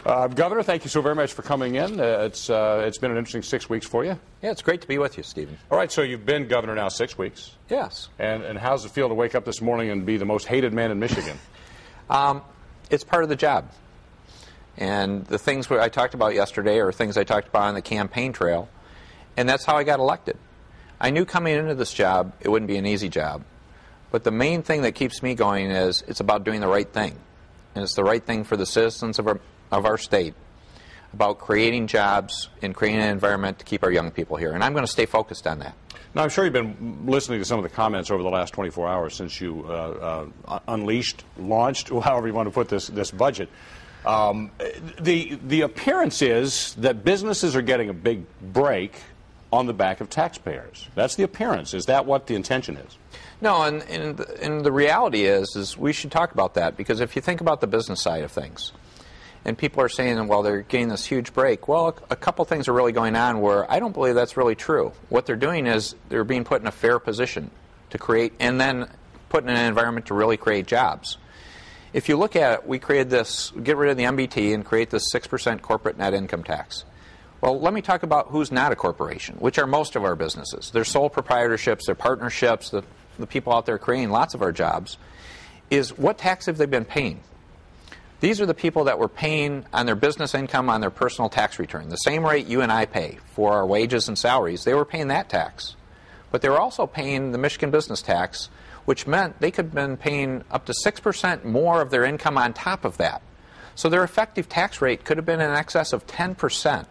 Governor, thank you so very much for coming in. It's been an interesting 6 weeks for you. Yeah, it's great to be with you, Stephen. All right, so you've been governor now 6 weeks. Yes. And how's it feel to wake up this morning and be the most hated man in Michigan? It's part of the job. And the things I talked about yesterday are things I talked about on the campaign trail, and that's how I got elected. I knew coming into this job it wouldn't be an easy job, but the main thing that keeps me going is it's about doing the right thing. And it's the right thing for the citizens of our state, about creating jobs and creating an environment to keep our young people here. And I'm going to stay focused on that. Now, I'm sure you've been listening to some of the comments over the last 24 hours since you launched, however you want to put this budget. The appearance is that businesses are getting a big break on the back of taxpayers. That's the appearance. Is that what the intention is? No, and the reality is we should talk about that, because if you think about the business side of things, and people are saying, well, they're getting this huge break. Well, a couple things are really going on where I don't believe that's really true. What they're doing is they're being put in a fair position to create, and then put in an environment to really create jobs. If you look at it, we created this, get rid of the MBT and create this 6% corporate net income tax. Well, let me talk about who's not a corporation, which are most of our businesses. They're sole proprietorships, they're partnerships, the people out there creating lots of our jobs. Is what tax have they been paying? These are the people that were paying on their business income on their personal tax return. The same rate you and I pay for our wages and salaries, they were paying that tax. But they were also paying the Michigan business tax, which meant they could have been paying up to 6% more of their income on top of that. So their effective tax rate could have been in excess of 10%.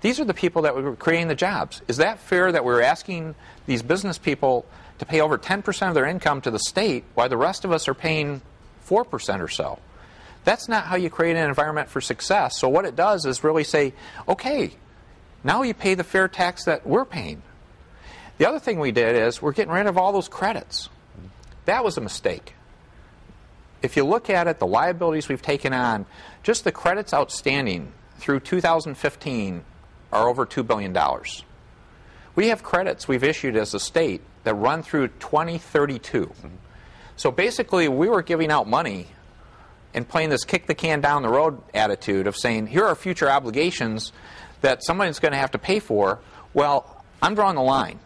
These are the people that were creating the jobs. Is that fair that we're asking these business people to pay over 10% of their income to the state while the rest of us are paying 4% or so? That's not how you create an environment for success. So what it does is really say, okay, now you pay the fair tax that we're paying. The other thing we did is we're getting rid of all those credits. That was a mistake. If you look at it, the liabilities we've taken on, just the credits outstanding through 2015 are over $2 billion. We have credits we've issued as a state that run through 2032. So basically we were giving out money and playing this kick the can down the road attitude of saying, here are future obligations that somebody's going to have to pay for. Well, I'm drawing the line.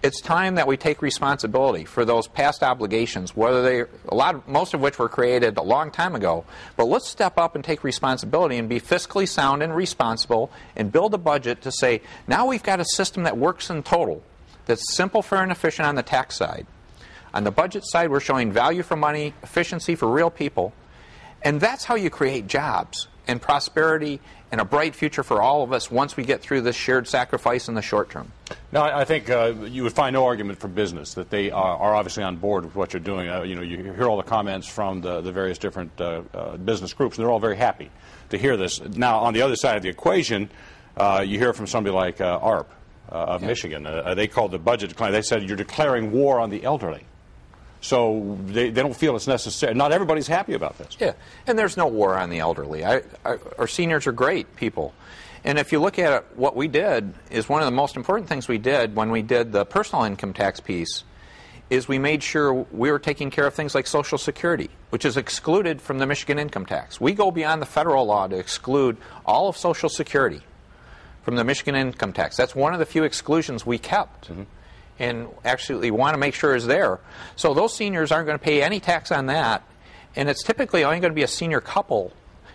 It's time that we take responsibility for those past obligations, most of which were created a long time ago. But let's step up and take responsibility and be fiscally sound and responsible and build a budget to say, now we've got a system that works in total, that's simple, fair, and efficient on the tax side. On the budget side, we're showing value for money, efficiency for real people. And that's how you create jobs and prosperity and a bright future for all of us once we get through this shared sacrifice in the short term. Now, I think you would find no argument for business that they are obviously on board with what you're doing. You hear all the comments from the various different business groups, and they're all very happy to hear this. Now, on the other side of the equation, you hear from somebody like ARP of Michigan. They called the budget decline. They said you're declaring war on the elderly. So they don't feel it's necessary. Not everybody's happy about this. Yeah, and there's no war on the elderly. Our seniors are great people. And if you look at it, what we did is one of the most important things we did when we did the personal income tax piece is we made sure we were taking care of things like Social Security, which is excluded from the Michigan income tax. We go beyond the federal law to exclude all of Social Security from the Michigan income tax. That's one of the few exclusions we kept. And actually want to make sure is there. So those seniors aren't going to pay any tax on that, and it's typically only going to be a senior couple.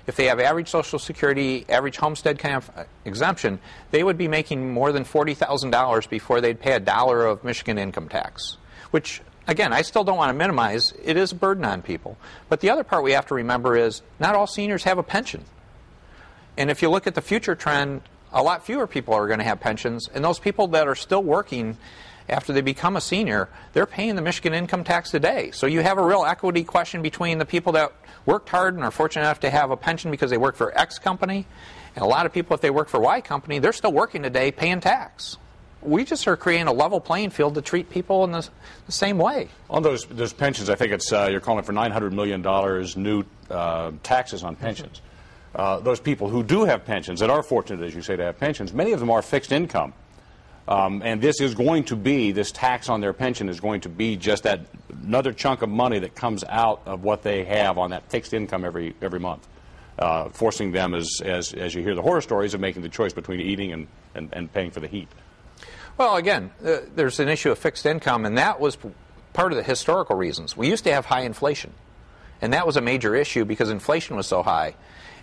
If they have average Social Security, average homestead kind of exemption, they would be making more than $40,000 before they'd pay $1 of Michigan income tax, which, again, I still don't want to minimize. It is a burden on people. But the other part we have to remember is not all seniors have a pension. And if you look at the future trend, a lot fewer people are going to have pensions, and those people that are still working after they become a senior, they're paying the Michigan income tax today. So you have a real equity question between the people that worked hard and are fortunate enough to have a pension because they work for X company, and a lot of people, if they work for Y company, they're still working today paying tax. We just are creating a level playing field to treat people in the same way. On those pensions, I think it's you're calling for $900 million new taxes on pensions. Those people who do have pensions, that are fortunate, as you say, to have pensions, many of them are fixed income. And this tax on their pension is going to be just that another chunk of money that comes out of what they have on that fixed income every month. forcing them, as you hear the horror stories, of making the choice between eating and paying for the heat. Well, again, there's an issue of fixed income, and that was part of the historical reasons. We used to have high inflation, and that was a major issue because inflation was so high.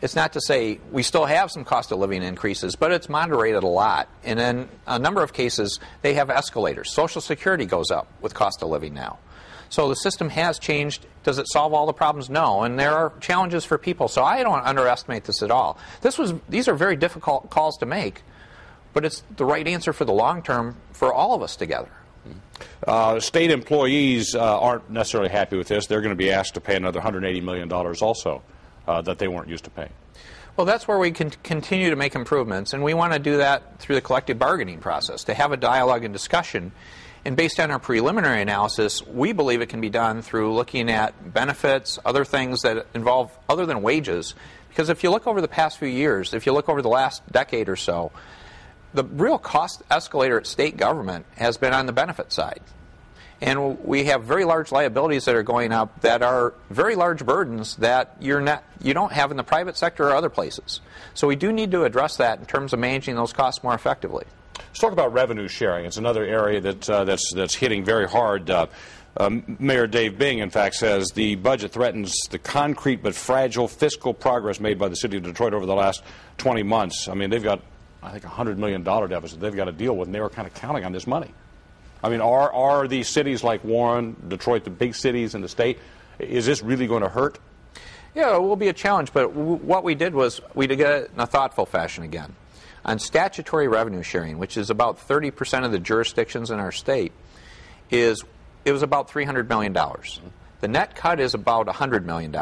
It's not to say we still have some cost of living increases, but it's moderated a lot. And in a number of cases, they have escalators. Social Security goes up with cost of living now. So the system has changed. Does it solve all the problems? No. And there are challenges for people. So I don't underestimate this at all. These are very difficult calls to make, but it's the right answer for the long term for all of us together. State employees aren't necessarily happy with this. They're going to be asked to pay another $180 million also that they weren't used to paying. Well, that's where we can continue to make improvements, and we want to do that through the collective bargaining process, to have a dialogue and discussion. And based on our preliminary analysis, we believe it can be done through looking at benefits, other things that involve other than wages. Because if you look over the past few years, if you look over the last decade or so, the real cost escalator at state government has been on the benefit side. And we have very large liabilities that are going up that are very large burdens that you don't have in the private sector or other places. So we do need to address that in terms of managing those costs more effectively. Let's talk about revenue sharing. It's another area that's hitting very hard. Mayor Dave Bing, in fact, says the budget threatens the concrete but fragile fiscal progress made by the city of Detroit over the last 20 months. I mean, they've got, I think, a $100 million deficit they've got to deal with, and they were kind of counting on this money. I mean, are these cities like Warren, Detroit, the big cities in the state, is this really going to hurt? Yeah, it will be a challenge, but what we did was we did it in a thoughtful fashion again. On statutory revenue sharing, which is about 30% of the jurisdictions in our state, it was about $300 million. The net cut is about $100 million.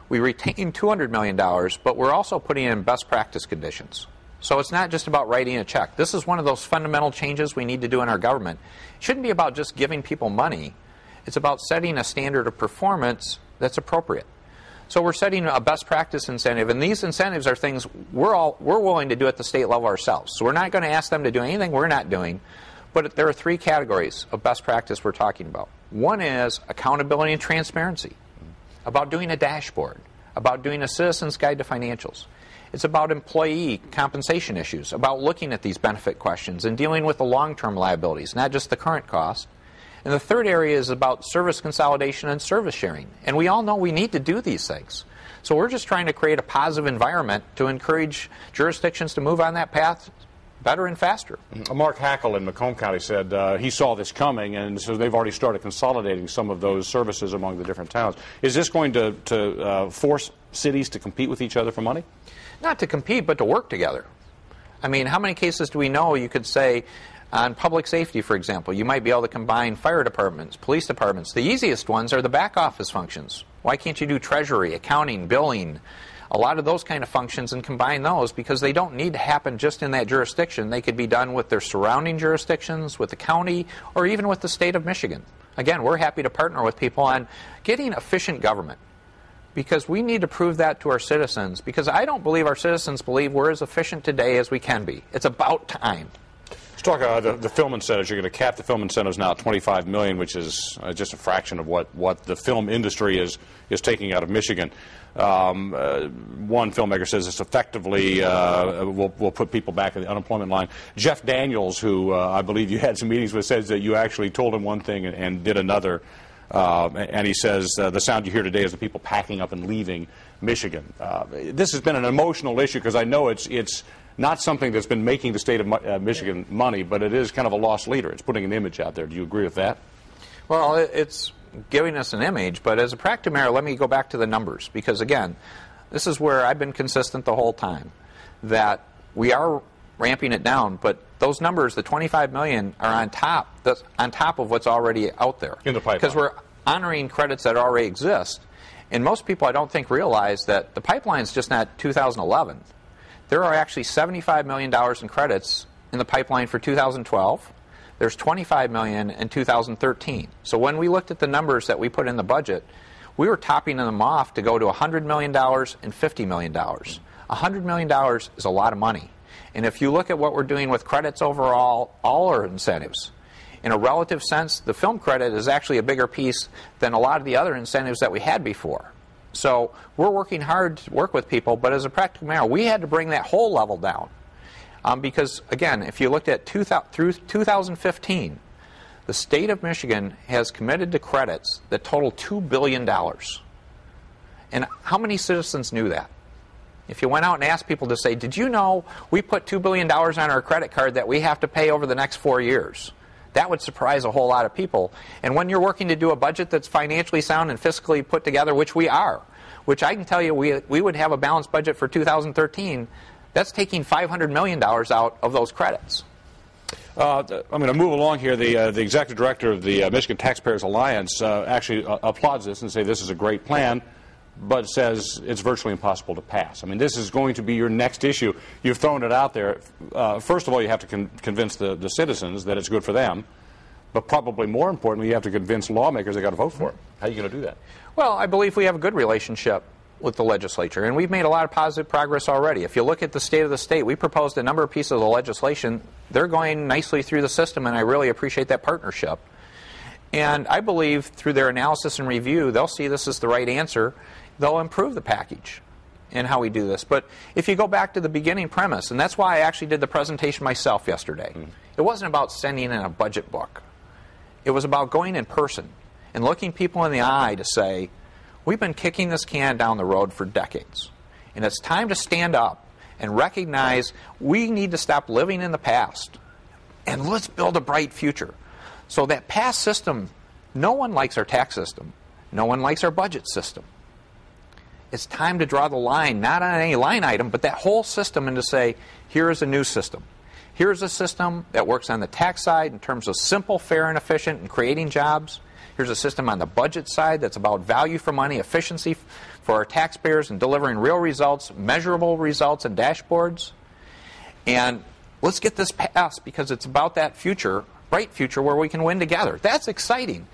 We retain $200 million, but we're also putting in best practice conditions. So it's not just about writing a check. This is one of those fundamental changes we need to do in our government. It shouldn't be about just giving people money. It's about setting a standard of performance that's appropriate. So we're setting a best practice incentive, and these incentives are things we're willing to do at the state level ourselves. So we're not going to ask them to do anything we're not doing, but there are three categories of best practice we're talking about. One is accountability and transparency, about doing a dashboard, about doing a citizen's guide to financials. It's about employee compensation issues, about looking at these benefit questions and dealing with the long-term liabilities, not just the current cost. And the third area is about service consolidation and service sharing. And we all know we need to do these things. So we're just trying to create a positive environment to encourage jurisdictions to move on that path better and faster. Mark Hackle in Macomb County said he saw this coming, and so they've already started consolidating some of those services among the different towns. Is this going to force cities to compete with each other for money? Not to compete, but to work together. I mean, how many cases do we know you could say on public safety, for example, you might be able to combine fire departments, police departments. The easiest ones are the back office functions. Why can't you do treasury, accounting, billing, a lot of those kind of functions and combine those because they don't need to happen just in that jurisdiction. They could be done with their surrounding jurisdictions, with the county, or even with the state of Michigan. Again, we're happy to partner with people on getting efficient government because we need to prove that to our citizens because I don't believe our citizens believe we're as efficient today as we can be. It's about time. Let's talk about the film incentives. You're going to cap the film incentives now at $25 million, which is just a fraction of what the film industry is taking out of Michigan. One filmmaker says this effectively will put people back at the unemployment line. Jeff Daniels, who I believe you had some meetings with, says that you actually told him one thing and did another. And he says the sound you hear today is the people packing up and leaving Michigan. This has been an emotional issue because I know it's not something that's been making the state of Michigan money, but it is kind of a lost leader. It's putting an image out there. Do you agree with that? Well, it's giving us an image, but as a practical matter, let me go back to the numbers because, again, this is where I've been consistent the whole time, that we are ramping it down, but those numbers, the $25 million, are on top of what's already out there. In the pipeline. Because we're honoring credits that already exist. And most people, I don't think, realize that the pipeline's just not 2011. There are actually $75 million in credits in the pipeline for 2012. There's $25 million in 2013. So when we looked at the numbers that we put in the budget, we were topping them off to go to $100 million and $50 million. $100 million is a lot of money. And if you look at what we're doing with credits overall, all our incentives, in a relative sense, the film credit is actually a bigger piece than a lot of the other incentives that we had before. So we're working hard to work with people, but as a practical matter, we had to bring that whole level down. Because, again, if you looked at through 2015, the state of Michigan has committed to credits that total $2 billion. And how many citizens knew that? If you went out and asked people to say, did you know we put $2 billion on our credit card that we have to pay over the next 4 years? That would surprise a whole lot of people. And when you're working to do a budget that's financially sound and fiscally put together, which we are, which I can tell you we would have a balanced budget for 2013, that's taking $500 million out of those credits. I'm going to move along here. The executive director of the Michigan Taxpayers Alliance actually applauds this and say this is a great plan, but says it's virtually impossible to pass. I mean, this is going to be your next issue. You've thrown it out there. First of all, you have to convince the citizens that it's good for them, but probably more importantly, you have to convince lawmakers they've got to vote for it. How are you going to do that? Well, I believe we have a good relationship with the legislature, and we've made a lot of positive progress already. If you look at the state of the state, we proposed a number of pieces of legislation. They're going nicely through the system, and I really appreciate that partnership. And I believe through their analysis and review, they'll see this as the right answer. They'll improve the package in how we do this. But if you go back to the beginning premise, and that's why I actually did the presentation myself yesterday, it wasn't about sending in a budget book. It was about going in person and looking people in the eye to say, we've been kicking this can down the road for decades, and it's time to stand up and recognize we need to stop living in the past, and let's build a bright future. So that past system, no one likes our tax system. No one likes our budget system. It's time to draw the line, not on any line item, but that whole system, and to say, here is a new system. Here's a system that works on the tax side in terms of simple, fair, and efficient and creating jobs. Here's a system on the budget side that's about value for money, efficiency for our taxpayers, and delivering real results, measurable results, and dashboards. And let's get this passed because it's about that future, bright future, where we can win together. That's exciting.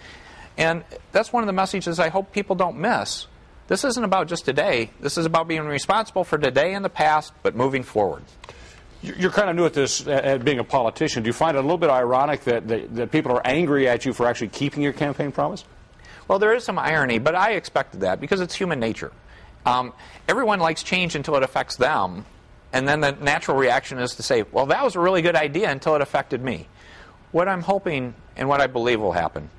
And that's one of the messages I hope people don't miss. This isn't about just today. This is about being responsible for today and the past, but moving forward. You're kind of new at this, at being a politician. Do you find it a little bit ironic that people are angry at you for actually keeping your campaign promise? Well, there is some irony, but I expected that because it's human nature. Everyone likes change until it affects them, and then the natural reaction is to say, well, that was a really good idea until it affected me. What I'm hoping and what I believe will happen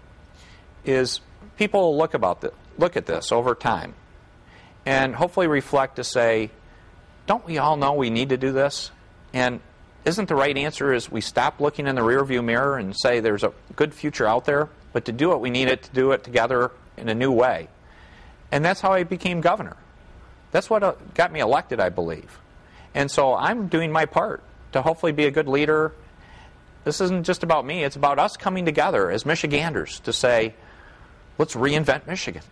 is people will look at this over time and hopefully reflect to say, don't we all know we need to do this? And isn't the right answer is we stop looking in the rearview mirror and say there's a good future out there, but to do it, we need it to do it together in a new way. And that's how I became governor. That's what got me elected, I believe. And so I'm doing my part to hopefully be a good leader. This isn't just about me. It's about us coming together as Michiganders to say, let's reinvent Michigan.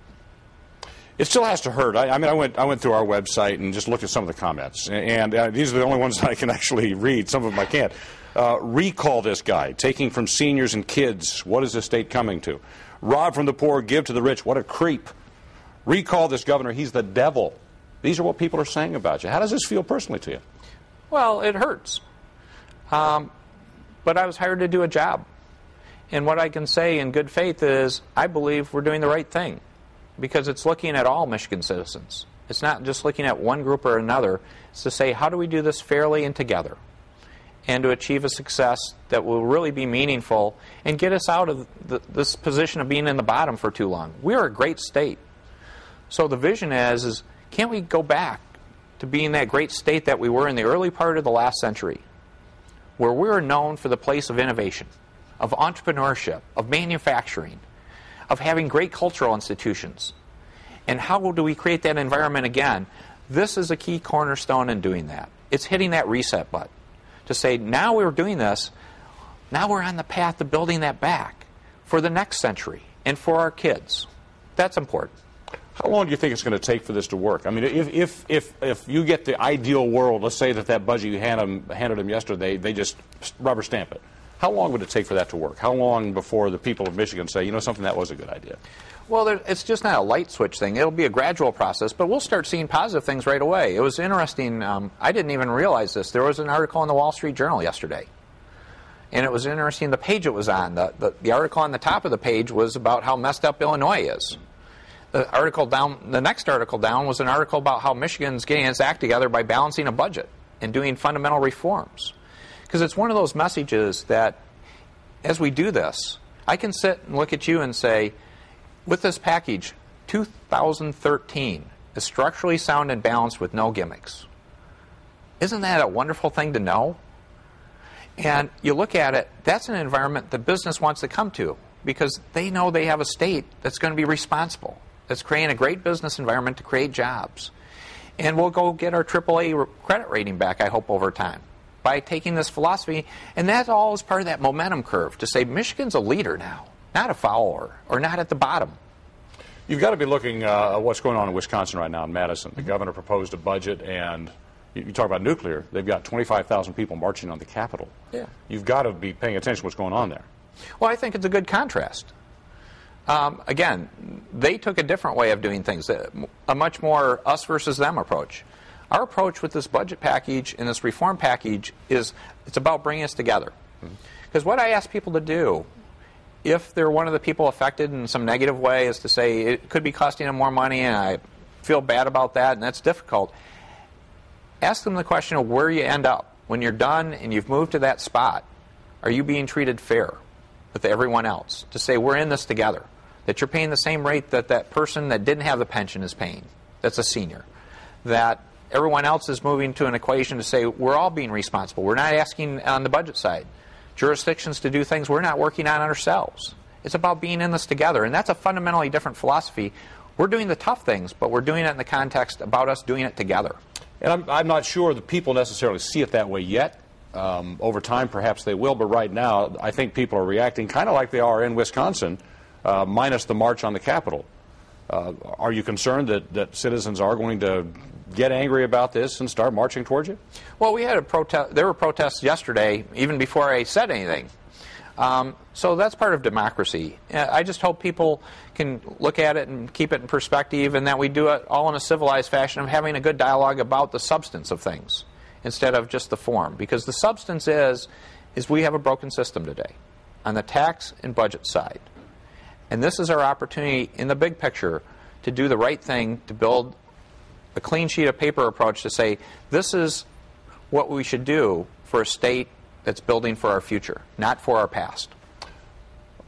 It still has to hurt. I went through our website and just looked at some of the comments, and these are the only ones I can actually read. Some of them I can't. Recall this guy, taking from seniors and kids. What is this state coming to? Rob from the poor, give to the rich. What a creep. Recall this governor. He's the devil. These are what people are saying about you. How does this feel personally to you? Well, it hurts. But I was hired to do a job. And what I can say in good faith is I believe we're doing the right thing, because it's looking at all Michigan citizens. It's not just looking at one group or another. It's to say, how do we do this fairly and together, and to achieve a success that will really be meaningful and get us out of this position of being in the bottom for too long. We are a great state. So the vision is can't we go back to being that great state that we were in the early part of the last century, where we were known for the place of innovation, of entrepreneurship, of manufacturing, of having great cultural institutions. And how do we create that environment again? This is a key cornerstone in doing that. It's hitting that reset button to say, now we're doing this, now we're on the path to building that back for the next century and for our kids. That's important. How long do you think it's going to take for this to work? I mean, if you get the ideal world, let's say that budget you handed them yesterday, they just rubber stamp it. How long would it take for that to work? How long before the people of Michigan say, you know something, that was a good idea? Well, it's just not a light switch thing. It'll be a gradual process, but we'll start seeing positive things right away. It was interesting. I didn't even realize this. There was an article in the Wall Street Journal yesterday, and it was interesting the page it was on. The article on the top of the page was about how messed up Illinois is. The next article down was an article about how Michigan's getting its act together by balancing a budget and doing fundamental reforms. Because it's one of those messages that, as we do this, I can sit and look at you and say, with this package, 2013 is structurally sound and balanced with no gimmicks. Isn't that a wonderful thing to know? And you look at it, that's an environment that business wants to come to because they know they have a state that's going to be responsible, that's creating a great business environment to create jobs. And we'll go get our AAA credit rating back, I hope, over time by taking this philosophy. And that all is part of that momentum curve to say Michigan's a leader now, not a follower or not at the bottom. You've got to be looking at what's going on in Wisconsin right now in Madison. The governor proposed a budget, and you talk about nuclear. They've got 25,000 people marching on the Capitol. Yeah. You've got to be paying attention to what's going on there. Well, I think it's a good contrast. Again, they took a different way of doing things, a much more us versus them approach. Our approach with this budget package and this reform package is it's about bringing us together. Because what I ask people to do, if they're one of the people affected in some negative way, is to say it could be costing them more money and I feel bad about that and that's difficult. Ask them the question of where you end up. When you're done and you've moved to that spot, are you being treated fair with everyone else? To say we're in this together, that you're paying the same rate that that person that didn't have the pension is paying, that's a senior. That everyone else is moving to an equation to say we're all being responsible. We're not asking on the budget side jurisdictions to do things we're not working on ourselves. It's about being in this together, and that's a fundamentally different philosophy. We're doing the tough things, but we're doing it in the context about us doing it together. And I'm not sure the people necessarily see it that way yet. Over time, perhaps they will, but right now, I think people are reacting kind of like they are in Wisconsin, minus the march on the Capitol. Are you concerned that citizens are going to get angry about this and start marching towards you? Well, we had a protest. There were protests yesterday, even before I said anything. So that's part of democracy. I just hope people can look at it and keep it in perspective, and that we do it all in a civilized fashion of having a good dialogue about the substance of things instead of just the form. Because the substance is we have a broken system today on the tax and budget side. And this is our opportunity in the big picture to do the right thing, to build a clean sheet of paper approach to say this is what we should do for a state that's building for our future, not for our past.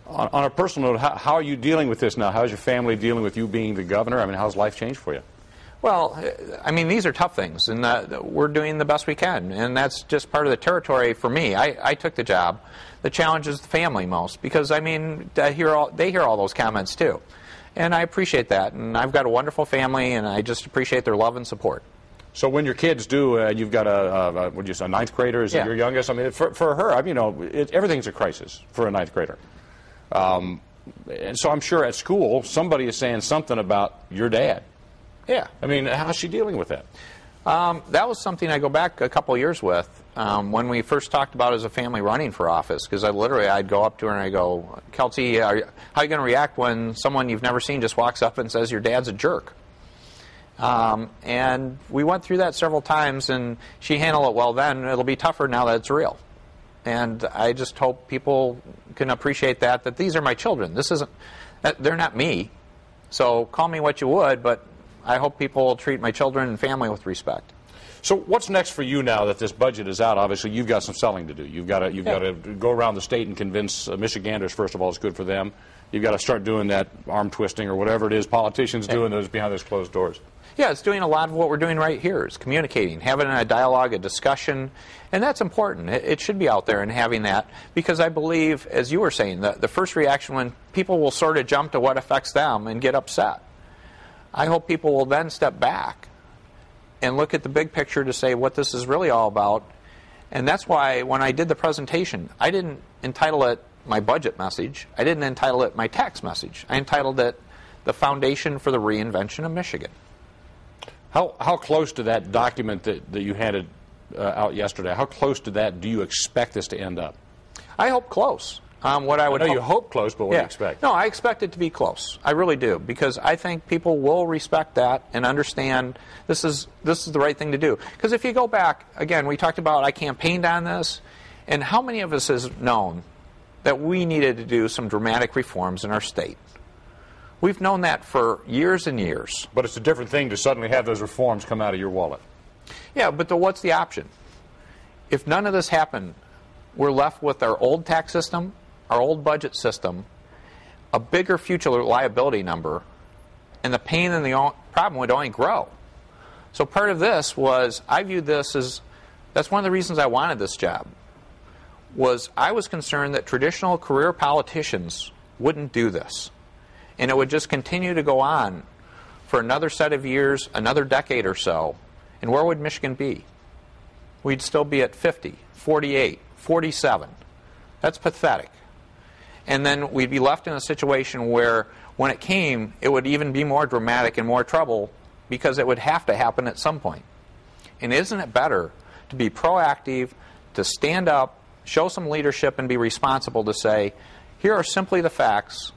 On a personal note, how are you dealing with this now? How's your family dealing with you being the governor? I mean, how's life changed for you? Well, I mean, these are tough things, and we're doing the best we can, and that's just part of the territory for me. I took the job. The challenge is the family most, because, I mean, they hear all those comments, too. And I appreciate that, and I've got a wonderful family, and I just appreciate their love and support. So when your kids do, you've got a ninth grader, is it your youngest? I mean, for her, I mean, everything's a crisis for a ninth grader. And so I'm sure at school, somebody is saying something about your dad. Yeah. I mean, how's she dealing with that? That was something I go back a couple years with when we first talked about as a family running for office, because I'd go up to her and I go, Kelsey, how are you going to react when someone you've never seen just walks up and says your dad's a jerk? And we went through that several times, and she handled it well then. It'll be tougher now that it's real. And I just hope people can appreciate that these are my children. They're not me. So call me what you would, but I hope people will treat my children and family with respect. So what's next for you now that this budget is out? Obviously, you've got some selling to do. You've got to go around the state and convince Michiganders, first of all, it's good for them. You've got to start doing that arm twisting or whatever it is politicians do behind those closed doors. Yeah, it's doing a lot of what we're doing right here. It's communicating, having a dialogue, a discussion, and that's important. It should be out there and having that, because I believe, as you were saying, the first reaction when people will sort of jump to what affects them and get upset. I hope people will then step back and look at the big picture to say what this is really all about. And that's why when I did the presentation, I didn't entitle it my budget message. I didn't entitle it my tax message. I entitled it the Foundation for the Reinvention of Michigan. How close to that document that you handed out yesterday, how close to that do you expect this to end up? I hope close. What I would I know you hope close, but what do you expect? No, I expect it to be close. I really do, because I think people will respect that and understand this is the right thing to do. Because if you go back, again, we talked about I campaigned on this, and how many of us has known that we needed to do some dramatic reforms in our state? We've known that for years and years. But it's a different thing to suddenly have those reforms come out of your wallet. Yeah, but what's the option? If none of this happened, we're left with our old tax system, our old budget system, a bigger future liability number, and the pain and the problem would only grow. So part of this was, I viewed this as, that's one of the reasons I wanted this job, was I was concerned that traditional career politicians wouldn't do this. And it would just continue to go on for another set of years, another decade or so. And where would Michigan be? We'd still be at 50, 48, 47. That's pathetic. And then we'd be left in a situation where when it came, it would even be more dramatic and more trouble because it would have to happen at some point. And isn't it better to be proactive, to stand up, show some leadership, and be responsible to say, here are simply the facts,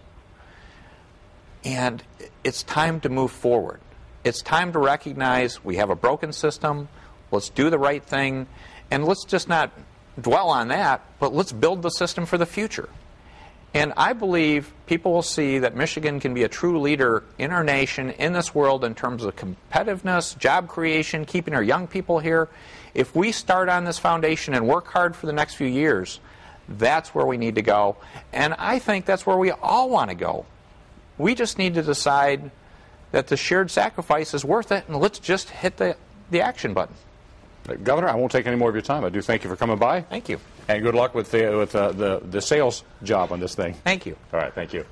and it's time to move forward. It's time to recognize we have a broken system, let's do the right thing, and let's just not dwell on that, but let's build the system for the future. And I believe people will see that Michigan can be a true leader in our nation, in this world, in terms of competitiveness, job creation, keeping our young people here. If we start on this foundation and work hard for the next few years, that's where we need to go. And I think that's where we all want to go. We just need to decide that the shared sacrifice is worth it, and let's just hit the action button. Governor, I won't take any more of your time. I do thank you for coming by. Thank you. And good luck with the sales job on this thing. Thank you. All right, thank you.